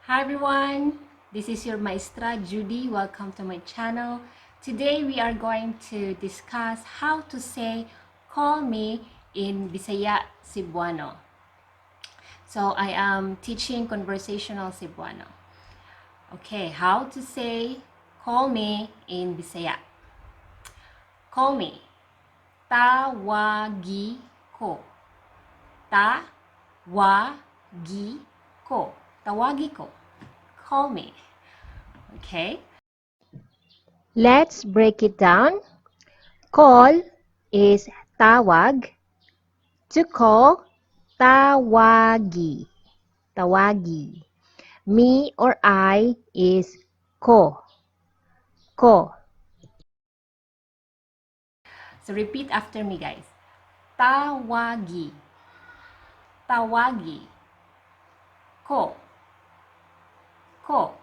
Hi everyone, this is your Maestra Judy. Welcome to my channel. Today we are going to discuss how to say call me in Bisaya-Cebuano. So I am teaching conversational Cebuano. Okay, how to say call me in Bisaya. Call me. Tawagi ko. Tawagi ko. Tawagi ko. Call me. Okay? Let's break it down. Call is tawag. To call, tawagi. Tawagi. Me or I is ko. Ko. So repeat after me, guys. Tawagi. Tawagi. Ko. Ko.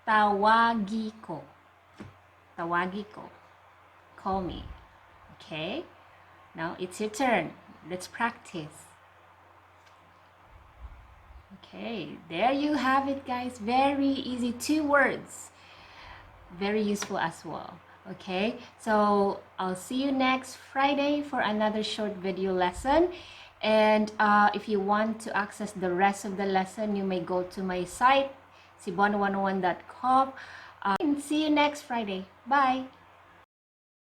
Tawagi ko. Tawagi ko. Call me. Okay? Now it's your turn. Let's practice. Okay, there you have it, guys. Very easy. 2 words. Very useful as well. Okay, so I'll see you next Friday for another short video lesson. And if you want to access the rest of the lesson, you may go to my site, cebuano101.com. And see you next Friday. Bye!